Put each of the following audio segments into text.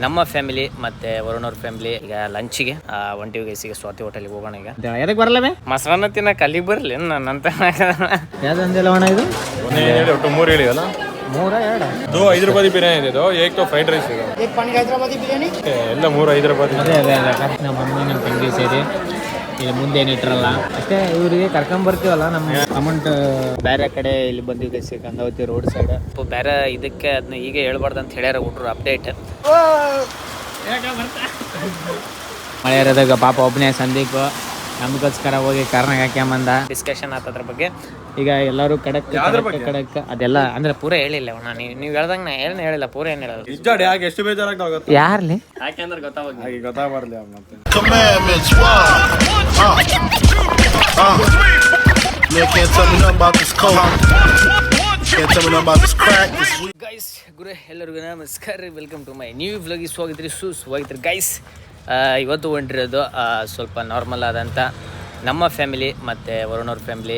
ನಮ್ಮ ಫ್ಯಾಮಿಲಿ ಮತ್ತೆ ವರುಣ್ ಅವ್ರ ಫ್ಯಾಮಿಲಿ ಈಗ ಲಂಚಿಗೆ ಒಂಟಿವಿ ಗೈಸಿಗೆ ಸ್ವಾತಿ ಹೋಟೆಲ್ಗೆ ಹೋಗೋಣ. ಈಗ ಎದಕ್ಕೆ ಬರಲ್ಲ ಮೊಸರನ್ನ ತಿನ್ನಕ್ಕೆ ಅಲ್ಲಿಗೆ ಬರಲಿ ನನ್ನಂತ ಯಾವ್ದಂದಿಲ್ಲ ಅಣ್ಣ ಇದು ಒಟ್ಟು 3 ಹೇಳಿವಲ್ಲ 3 2 दो हैदराबादी बिरयानी दे दो एक तो फ्राइड राइस दे दो एक पानी हैदराबादी बिरयानी ಎಲ್ಲ 3 हैदराबादी ಅದೇ ನಮ್ಮ ಮಮ್ಮಿ ನಮ್ಮ ತಂಗಿ ಸೇರಿ ಇಲ್ಲಿ ಮುಂದೆ ಏನಿಟ್ರಲ್ಲ ಅಷ್ಟೇ. ಇವರಿಗೆ ಕರ್ಕೊಂಬರ್ತೀವಲ್ಲ ನಮ್ಮ ಅಮೌಂಟ್ ಬೇರೆ ಕಡೆ ಇಲ್ಲಿ ಬಂದಿವಿ ಗೈಸಿ ಗಂಗಾವತಿ ರೋಡ್ ಸೈಡ್ ಬೇರೆ ಇದಕ್ಕೆ ಅದನ್ನ ಈಗ ಹೇಳ್ಬಾರ್ದು ಅಂತ ಹೇಳ್ಯಾರ ಹುಟ್ರು ಅಪ್ಡೇಟ್. ಮಳೆ ಇರೋದಾಗ ಪಾಪ ಒಬ್ಬನೇ ಸಂದೀಪ್ ನಮಗೋಸ್ಕರ ಹೋಗಿ ಕಾರ್ನಾಗ ಹಾಕ್ಯಂಬಂದ. ಡಿಸ್ಕಷನ್ ಆತದ್ರ ಬಗ್ಗೆ ಈಗ ಎಲ್ಲರೂ ಕಡಕ್ ಅದೆಲ್ಲ ಅಂದ್ರೆ ಪೂರ ಹೇಳಿಲ್ಲ ಅಣ್ಣ. ನೀವು ಹೇಳ್ದಂಗ ನಾ ಏನು ಹೇಳಿಲ್ಲ, ಪೂರ ಏನು ಹೇಳಿಲ್ಲ. ಎಷ್ಟು ಬೇಜಾರಾಗ ಯಾರ್ಲಿ ಯಾಕೆಂದ್ರೆ ಗೊತ್ತಾಗ್ಬಾರ್ಲಿ ಗೈಸ್ ಗುರು ಎಲ್ಲರಿಗೂ ನಮಸ್ಕಾರ ರೀ. ವೆಲ್ಕಮ್ ಟು ಮೈ ನ್ಯೂ ವ್ಲಾಗಿಗೆ ಸ್ವಾಗತ ರೀ, ಸುಸ್ವಾಗತ ರೀ ಗೈಸ್. ಇವತ್ತು ಹೊಂಟಿರೋದು ಸ್ವಲ್ಪ ನಾರ್ಮಲ್ ಆದಂಥ ನಮ್ಮ ಫ್ಯಾಮಿಲಿ ಮತ್ತು ವರುಣ್ ಅವ್ರ ಫ್ಯಾಮಿಲಿ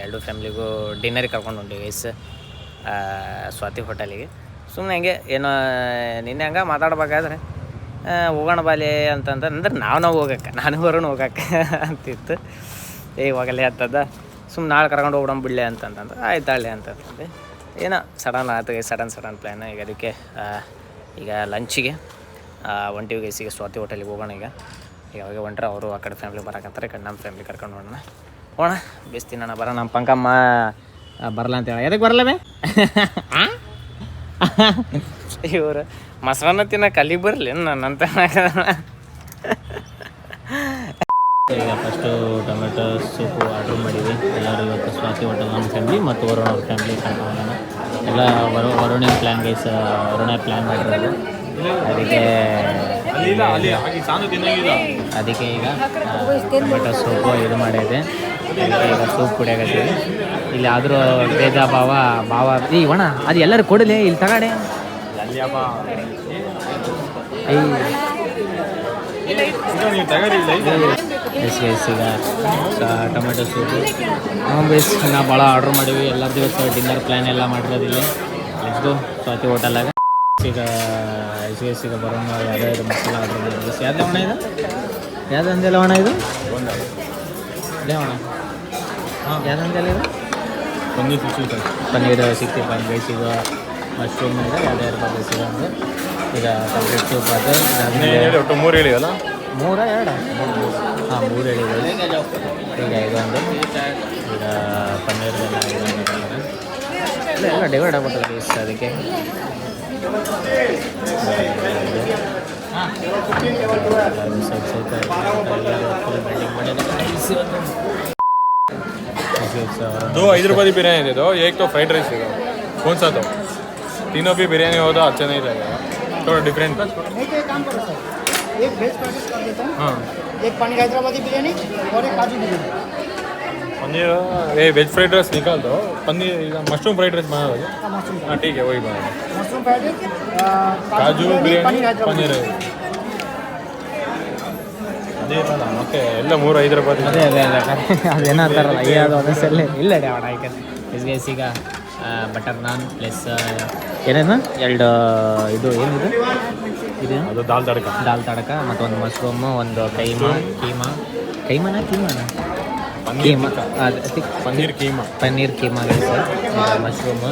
ಎರಡು ಫ್ಯಾಮಿಲಿಗೂ ಡಿನ್ನರಿಗೆ ಕರ್ಕೊಂಡು ಹೊಂಟಿವಿ ಗೈಸ್ ಸ್ವಾತಿ ಹೋಟೆಲಿಗೆ. ಸುಮ್ಮನೆ ಹಂಗೆ ಏನೋ ನಿನ್ನೆ ಹಂಗೆ ಮಾತಾಡ್ಬೇಕಾದ್ರೆ ಹೋಗೋಣ ಬಾಲಿ ಅಂತಂದ್ರೆ ನಾವು ಹೋಗಕ್ಕೆ ನಾನು ವರುಣ್ ಹೋಗಕ್ಕೆ ಅಂತಿತ್ತು. ಹೋಗಲ್ಲೇ ಅಂತಂದ ಸುಮ್ಮನೆ ನಾಳೆ ಕರ್ಕೊಂಡು ಹೋಗ್ಬಿಡೋಣ ಬಿಡಲೆ ಅಂತಂತಂದ್ರೆ ಆಯ್ತಾಳೆ ಅಂತಂದ್ರೆ ಏನೋ ಸಡನ್ ಆಯ್ತು ಗೈಸ್, ಸಡನ್ ಪ್ಲ್ಯಾನ್. ಈಗ ಅದಕ್ಕೆ ಈಗ ಲಂಚಿಗೆ ಒಂಟಿವಿ ಗೈಸಿಗೆ ಸ್ವಾತಿ ಹೋಟೆಲಿಗೆ ಹೋಗೋಣ. ಈಗ ಯಾವಾಗ ಹೊಂಟ್ರೆ ಅವರು ಆ ಕಡೆ ಫ್ಯಾಮಿಲಿ ಬರಕತ್ತಾರೆ, ಈ ಕಡೆ ನಮ್ಮ ಫ್ಯಾಮಿಲಿ ಕರ್ಕೊಂಡು ಹೋಗೋಣ ಬೇಸ್ತೀನಿ ಬರ. ನಮ್ಮ ಪಂಕಮ್ಮ ಬರಲ್ಲ ಅಂತ ಹೇಳಿ ಎದಕ್ಕೆ ಬರಲ್ಲ ಇವರು ಮೊಸರನ್ನ ತಿನ್ನಕ್ಕೆ ಅಲ್ಲಿಗೆ ಬರಲಿ ನನ್ನಂತ. ಈಗ ಫಸ್ಟು ಟೊಮೆಟೊ ಸೂಪು ಆರ್ಡ್ರ್ ಮಾಡಿದ್ವಿ ಎಲ್ಲರೂ. ಇವತ್ತು ಸ್ವಾತಿ ಹೋಟೆಲ್ ನಮ್ಮ ಫ್ಯಾಮಿಲಿ ಮತ್ತು ವರುಣ್ ಅವ್ರ ಫ್ಯಾಮಿಲಿ ಕರ್ಕೊಂಡು ಎಲ್ಲ ವರುಣಿನ ಪ್ಲ್ಯಾನ್ ಗೈಸ್, ವರುಣ ಪ್ಲ್ಯಾನ್ ಮಾಡಿರೋದು. ಅದಕ್ಕೆ ಈಗ ಟೊಮೆಟೊ ಸೂಪು ಇದು ಮಾಡಿದೆ. ಈಗ ಸೂಪ್ ಕುಡಿಯಾಕತ್ತೀವಿ ಇಲ್ಲಿ. ಆದರೂ ಭೇದ ಭಾವ ಈ ಒಣ ಅದು ಎಲ್ಲರೂ ಕೊಡಲಿ ಇಲ್ಲಿ ತಗಡೆ. ಈಗ ಟೊಮೆಟೊ ಸೂಪು ಬೇಸ್ ನಾವು ಭಾಳ ಆರ್ಡ್ರ್ ಮಾಡೀವಿ. ಎಲ್ಲ ದಿವಸ ಡಿನ್ನರ್ ಪ್ಲ್ಯಾನ್ ಎಲ್ಲ ಮಾಡಿರೋದಿಲ್ಲ. ನೆಕ್ಸ್ಟು ಸ್ವಾತಿ ಹೋಟೆಲಾಗ ಈಗ ಈಗ ಬರೋಣ. ಯಾವುದೇ ಮಸಾಲ ಆರ್ಡ್ರ್ ಮಾಡಿದ್ವಿ. ಯಾವ್ದು ಒಣ ಇದು ಯಾವ್ದಂದೆಲ್ಲ ಒಣ ಇದು ಅದೇ ಒಣ ಯಾವ್ದಂದೆಲ್ಲ ಇದು ಪನ್ನೀರ್ 65 ಗೈಸಿಗ ಮಶ್ರೂಮ್ ಇದೆ ಯಾವುದೇ ಇರ್ಬೋದು ಗೈಸಿಗ ಒಂದು. ಈಗ ಕಂಪ್ಲೀಟ್ ಸೂಪ್ ಆಯ್ತು. ಒಟ್ಟು 3 ಹೇಳಿವಲ್ಲ 3 2 ಹಾಂ 3 ಹೇಳಿದ್ವಿ. ಈಗ ಇದೊಂದು ಈಗ ಪನ್ನೀರ್ ಎಲ್ಲ ಡಿವೈಡ್ ಆಗ್ಬಿಟ್ಟದೆ ಗೈಸ್. ಅದಕ್ಕೆ दो हैदराबादी बिरयानी दे दो एक तो फ्राइड राइस दे दो कौन सा दो तीनों भी बिरयानी हो तो अच्छा नहीं लगेगा, थोड़ा डिफरेंट। एक काम करो सर, एक वेज पैकेट कर देता हूँ। हाँ एक पानी हैदराबादी बिरयानी और एक काजू बिरयानी। पनीर ये वेज फ्राइड राइस निकाल दो, पनीर मशरूम फ्राइड राइस बना दो। हाँ ठीक है वही बना दो। मशरूम फ्राइड राइस, काजू बिरयानी पनीर ಓಕೆ ಎಲ್ಲ 3 ಹೈದರಾಬಾದಿ. ಅದೇ ಅದೇನಂತಾರಲ್ಲ ಅದು ಅದಸಲ್ಲೇ ಇಲ್ಲ ಅವಣ. ಈಗ ಬಟರ್ ನಾನ್ ಪ್ಲಸ್ ಏನೇನು 2 ಇದು ಏನಿದೆ ಇದು ಅದು ದಾಲ್ ತಡಕ ಮತ್ತು ಒಂದು ಮಶ್ರೂಮು, ಒಂದು ಕೈಮಾನ ಪನ್ನೀರ್ ಕೀಮಾ ಸರ್, ಮಶ್ರೂಮು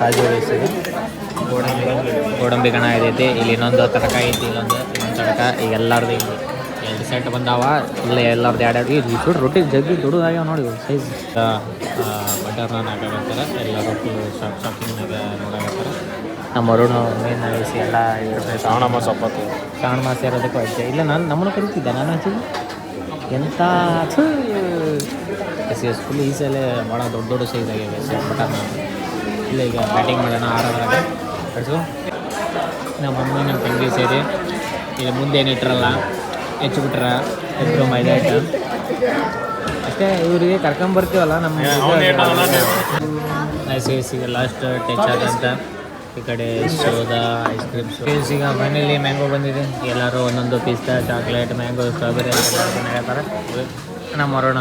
ಕಾಜು ರೈಸಿದೆ, ಗೋಡಂಬಿ ಗಣ ಐತೈತಿ. ಇಲ್ಲಿ ಇನ್ನೊಂದು ತಡಕ ಐತಿ, ಇನ್ನೊಂದು ತಡಕ. ಈಗ ಎಲ್ಲರದ್ದು ಈಗ 2 ಸೆಟ್ ಬಂದಾವ. ಇಲ್ಲ ಎಲ್ಲರದ್ದು 2 ಇದು ಚೂಡು ರೊಟ್ಟಿ ಜಗ್ಗಿ ದೊಡ್ಡದಾಗ್ಯಾವ ನೋಡಿ ಸೈಜ್. ಬಟರ್ ನಾನ್ ಹಾಕಾಗತ್ತಾರೆ ಎಲ್ಲರೂ ಫುಲ್ ಶಾಪಿಂಗ್ನಾಗ ನೋಡಾಕತ್ತಾರೆ. ನಮ್ಮ ವರುಣ ಮೇನ್ ಐಸಿ ಎಲ್ಲ ಶ್ರಾವಣ ಮಾಸ ಇರೋದಕ್ಕೂ ಐತೆ. ಇಲ್ಲ ನಮ್ಮನ್ನು ಕರಿತಿದ್ದೆ ನಾನು ಹಚ್ಚಿದ್ದೆ ಎಂಥ ಫುಲ್ ಈ ಸಲ ಭಾಳ ದೊಡ್ಡ ಸೈಜ್ ಆಗ್ಯಾವ ಬಟರ್ ನಾನ್. ಇಲ್ಲ ಈಗ ಬ್ಯಾಟಿಂಗ್ ಮಾಡೋಣ 6 ಕಳಿಸು. ನಮ್ಮ ಮಮ್ಮಿ ನಮ್ಮ ತಂಗಿ ಸೇರಿ ಇಲ್ಲಿ ಮುಂದೆ ಏನಿಟ್ರಲ್ಲ ಹೆಚ್ಚಿಬಿಟ್ರ ಇಬ್ಬರು ಮೈದಾ ಹಿಟ್ಟು ಅಷ್ಟೇ. ಇವರಿಗೆ ಕರ್ಕೊಂಬರ್ತೀವಲ್ಲ ನಮ್ಮ ಐಸಿಗೆ ಲಾಸ್ಟ್ ಟಚ್ ಆದಂತ. ಈ ಕಡೆ ಸೋದಾ ಐಸ್ ಕ್ರೀಮ್ಸ್. ಈಗ ಮನೇಲಿ ಮ್ಯಾಂಗೋ ಬಂದಿದೆ. ಎಲ್ಲರೂ ಒಂದೊಂದು ಪಿಸ್ತಾ, ಚಾಕ್ಲೇಟ್, ಮ್ಯಾಂಗೋ, ಸ್ಟ್ರಾಬೆರಿ ಎಲ್ಲ ಹೇಳ್ತಾರೆ. ನಮ್ಮ ವರುಣ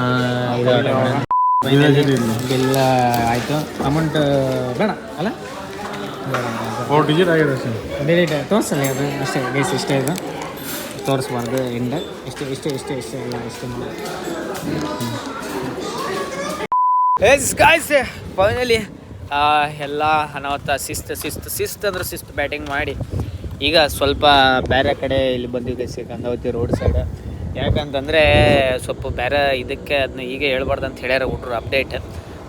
ಇದು ಬಿಲ್ ಆಯಿತು. ಅಮೌಂಟ್ ಬೇಡ ಅಲ್ಲ 4 ಡಿಜಿಟ್ ಆಗಿದೆ ಅಷ್ಟೇ. ಡಿಲೀಟ್ ತೋರಿಸಲ್ಲ ಅದು ಅಷ್ಟೇ ಗೈಸ್, ಇಷ್ಟೇ ಇದು ತೋರಿಸ್ಬಾರ್ದು ಎಂಡ್ ಇಷ್ಟೇ ಎಲ್ಲ ಇಷ್ಟೇ ಮಾಡಿ. ಗಾಯ್ಸ್ ಫೈನಲಿ ಎಲ್ಲ ಅನಾಹುತ ಶಿಸ್ತು ಅಂದ್ರೆ ಶಿಸ್ತು ಬ್ಯಾಟಿಂಗ್ ಮಾಡಿ ಈಗ ಸ್ವಲ್ಪ ಬೇರೆ ಕಡೆ ಇಲ್ಲಿ ಬಂದಿವಿ ಗೈಸ್, ಗಂಗಾವತಿ ರೋಡ್ ಸೈಡ್. ಯಾಕಂತಂದರೆ ಸ್ವಲ್ಪ ಬೇರೆ ಇದಕ್ಕೆ ಅದನ್ನ ಈಗ ಹೇಳ್ಬಾರ್ದು ಅಂತ ಹೇಳ್ಯಾರ ಹುಡ್ರು ಅಪ್ಡೇಟ್,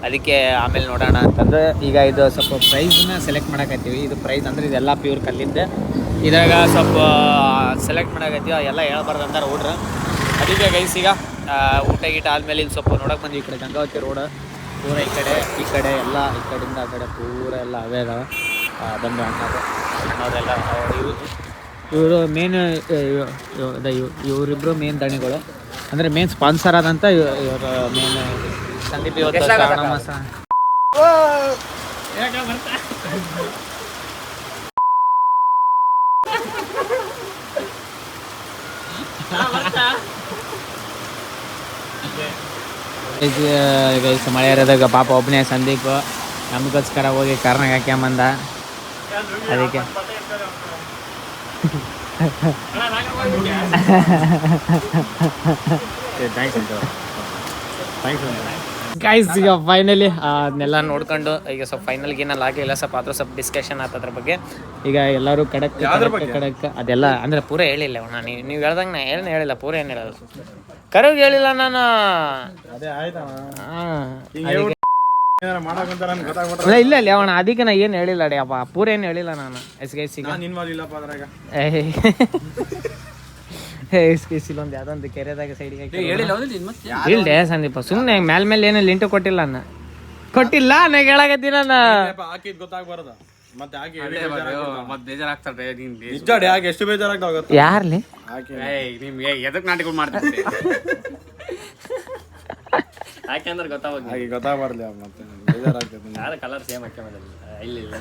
ಅದಕ್ಕೆ ಆಮೇಲೆ ನೋಡೋಣ ಅಂತಂದ್ರೆ ಈಗ ಇದು ಸ್ವಲ್ಪ ಪ್ರೈಸ್ನ ಸೆಲೆಕ್ಟ್ ಮಾಡಕತ್ತೀವಿ. ಇದು ಪ್ರೈಸ್ ಅಂದರೆ ಇದೆಲ್ಲ ಪ್ಯೂರ್ ಕಲ್ಲಿಂದ, ಇದ್ರಾಗ ಸ್ವಲ್ಪ ಸೆಲೆಕ್ಟ್ ಮಾಡಕತ್ತೀವಿ, ಎಲ್ಲ ಹೇಳ್ಬಾರ್ದು ಅಂತಾರೆ ಹುಡ್ರು. ಅದಕ್ಕೆ ಗೈಸ್ ಈಗ ಊಟ ಗೀಟ ಆದಮೇಲೆ ಇಲ್ಲಿ ಸ್ವಲ್ಪ ನೋಡೋಕೆ ಬಂದ್ವಿ. ಈ ಕಡೆ ಗಂಗಾವತಿ ರೋಡ್ ಪೂರ ಈ ಕಡೆ ಎಲ್ಲ ಈ ಕಡೆಯಿಂದ ಆ ಕಡೆ ಪೂರ ಎಲ್ಲ ಅವೇ ಅದಾವೆ. ಬಂದು ಅನ್ನೋದೆಲ್ಲ ಇವರು ಮೇನ್ ಇವರಿಬ್ಬರು ಮೇನ್ ದಣಿಗಳು, ಅಂದರೆ ಮೇನ್ ಸ್ಪಾನ್ಸರ್ ಆದಂಥ ಇವರು ಮೇನ್ ಸಂದೀಪ್ ಇವತ್ತು ಶ್ರಾವಣ ಮಾಸ. ಗೈಸ್ ಮಳೆ ಇರೋದಾಗ ಪಾಪ ಒಬ್ಬನೇ ಸಂದೀಪ್ ನಮಗೋಸ್ಕರ ಹೋಗಿ ಕಾರ್ನಾಗ ಹಾಕ್ಯಂಬಂದ. ಅದಕ್ಕೆ ಗೈಸ್ ಈಗ ಫೈನಲಿ ಅದನ್ನೆಲ್ಲ ನೋಡ್ಕೊಂಡು ಈಗ ಸ್ವಲ್ಪ ಫೈನಲ್ಗೆ ಏನೆಲ್ಲ ಆಗಿಲ್ಲ, ಸ್ವಲ್ಪ ಅದ್ರ ಸ್ವಲ್ಪ ಡಿಸ್ಕಷನ್ ಆತ ಅದ್ರ ಬಗ್ಗೆ. ಈಗ ಎಲ್ಲರೂ ಕಡಕ್ ಅದೆಲ್ಲ ಅಂದರೆ ಪೂರ ಹೇಳಿಲ್ಲ ಅಣ್ಣ, ನೀವು ಹೇಳ್ದಂಗೆ ನಾ ಏನು ಹೇಳಿಲ್ಲ, ಪೂರ ಏನು ಹೇಳೋದು ಕರೆಗೆ ಹೇಳಿಲ್ಲ ನಾನು. ಇಲ್ಲ ಇಲ್ಲ ಅವಣ ಅದಕ್ಕೆ ನಾ ಏನು ಹೇಳಿಲ್ಲ ಅಡಿ ಅಪ್ಪ, ಪೂರ ಏನು ಹೇಳಿಲ್ಲ ನಾನು. ಒಂದು ಯಾವ್ದೊಂದು ಕೆರೆದಾಗ ಸೈಡಿಗೆ ಇಲ್ದೆ ಸಂದೀಪ, ಸುಮ್ಮನೆ ಮೇಲೆ ಏನೋ ಲಿಂಟು ಕೊಟ್ಟಿಲ್ಲ ಅನ್ನ ಕೊಟ್ಟಿಲ್ಲ ನಾ ಹೇಳಕತ್ತೀನಿ ನಾನು. ಎಷ್ಟು ಬೇಜಾರಾಗ್ತಾವ ಯಾರ್ಲಿ ಎದಕ್ ನಾಟಕ ಮಾಡ್ತೀವಿ ಗೊತ್ತಾಗ್ಬಾರ್ಲಿ ಮತ್ತೆ ಬೇಜಾರಾಗ್ತದೆ. ಕಲರ್ ಸೇಮ್ ಹಾಕ್ಯ ಇಲ್ಲ